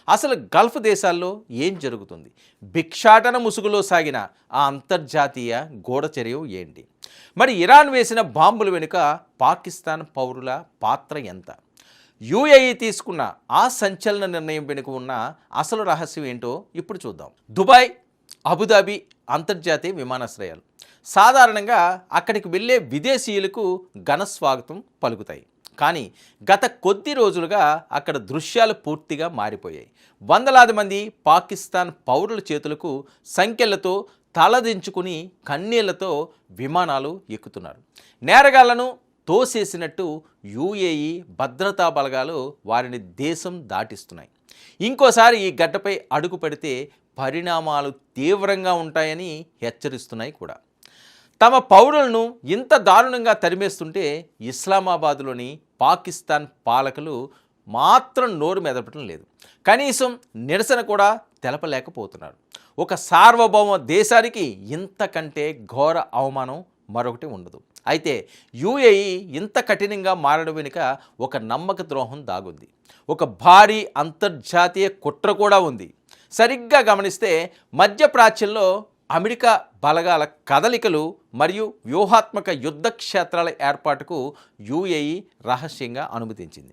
అసలు గల్ఫ్ దేశాల్లో ఏం జరుగుతుంది? భిక్షాటన ముసుగులో సాగిన ఆ అంతర్జాతీయ గూఢచర్య ఏంటి? మరి ఇరాన్ వేసిన బాంబుల వెనుక పాకిస్తాన్ పౌరుల పాత్ర ఎంత? యూఏఈ తీసుకున్న ఆ సంచలన నిర్ణయం వెనుక ఉన్న అసలు రహస్యం ఏంటో ఇప్పుడు చూద్దాం. దుబాయ్, అబుదాబి అంతర్జాతీయ విమానాశ్రయాలు సాధారణంగా అక్కడికి వెళ్ళే విదేశీయులకు ఘన స్వాగతం పలుకుతాయి. కానీ గత కొద్ది రోజులుగా అక్కడ దృశ్యాలు పూర్తిగా మారిపోయాయి. వందలాది మంది పాకిస్తాన్ పౌరుల చేతులకు సంఖ్యలతో తలదించుకుని కన్నీళ్లతో విమానాలు ఎక్కుతున్నారు. నేరగాళ్లను తోసేసినట్టు యూఏఈ భద్రతా బలగాలు వారిని దేశం దాటిస్తున్నాయి. ఇంకోసారి ఈ గడ్డపై అడుగు పెడితే పరిణామాలు తీవ్రంగా ఉంటాయని హెచ్చరిస్తున్నాయి కూడా. తమ పౌరులను ఇంత దారుణంగా తరిమేస్తుంటే ఇస్లామాబాద్లోని పాకిస్తాన్ పాలకులు మాత్రం నోరు మెదపటం లేదు. కనీసం నిరసన కూడా తెలపలేకపోతున్నారు. ఒక సార్వభౌమ దేశానికి ఇంతకంటే ఘోర అవమానం మరొకటి ఉండదు. అయితే యూఏఈ ఇంత కఠినంగా మారడం వెనుక ఒక నమ్మక ద్రోహం దాగుంది. ఒక భారీ అంతర్జాతీయ కుట్ర కూడా ఉంది. సరిగ్గా గమనిస్తే మధ్యప్రాచ్యంలో అమెరికా బలగాల కదలికలు మరియు వ్యూహాత్మక యుద్ధ క్షేత్రాల ఏర్పాటుకు యూఏఈ రహస్యంగా అనుమతించింది.